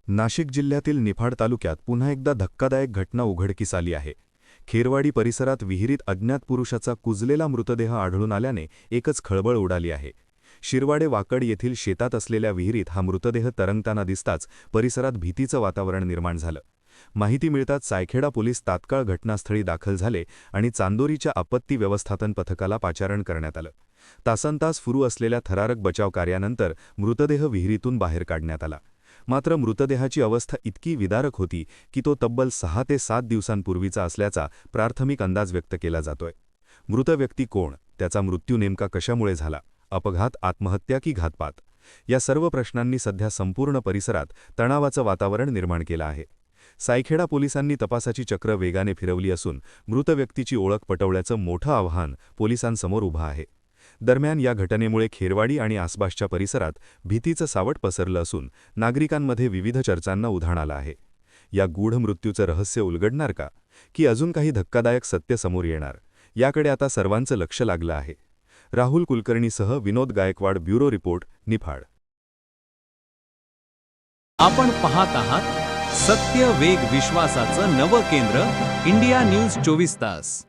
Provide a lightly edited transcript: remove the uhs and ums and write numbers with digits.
नाशिक जिल्ह्यातील निफाड तालुक्यात पुन्हा एकदा धक्कादायक घटना उघडकीस आली आहे. खेरवाडी परिसरात विहिरीत अज्ञात पुरुषाचा कुजलेला मृतदेह आढळून आल्याने एकच खळबळ उडाली आहे. शिरवाडे वाकड येथील शेतात असलेल्या विहिरीत हा मृतदेह तरंगताना दिसताच परिसरात भीतीचं वातावरण निर्माण झालं. माहिती मिळताच सायखेडा पोलीस तात्काळ घटनास्थळी दाखल झाले आणि चांदोरीच्या आपत्ती व्यवस्थापन पथकाला पाचारण करण्यात आलं. तासनतास सुरू असलेल्या थरारक बचाव कार्यानंतर मृतदेह विहिरीतून बाहेर काढण्यात आला. मात्र मृतदेहाची अवस्था इतकी विदारक होती की तो तब्बल 6 ते 7 दिवसांपूर्वीचा असल्याचा प्राथमिक अंदाज व्यक्त केला जातोय. मृत व्यक्ती कोण, त्याचा मृत्यू नेमका कशामुळे झाला, अपघात, आत्महत्या की घातपात, या सर्व प्रश्नांनी सध्या संपूर्ण परिसरात तणावाचं वातावरण निर्माण केलं आहे. सायखेडा पोलिसांनी तपासाची चक्र वेगाने फिरवली असून मृत व्यक्तीची ओळख पटवण्याचं मोठं आव्हान पोलिसांसमोर उभं आहे. दरम्यान या घटनेमुळे खेरवाडी आणि आसपासच्या परिसरात भीतीचं सावट पसरलं असून नागरिकांमध्ये विविध चर्चांना उधाण आलं आहे. या गूढ मृत्यूचं रहस्य उलगडणार का, की अजून काही धक्कादायक सत्य समोर येणार, याकडे आता सर्वांचं लक्ष लागलं आहे. राहुल कुलकर्णीसह विनोद गायकवाड, ब्युरो रिपोर्ट, निफाड. आपण पाहत आहात सत्य, वेग, विश्वासाचं नवं केंद्र, इंडिया न्यूज 24 तास.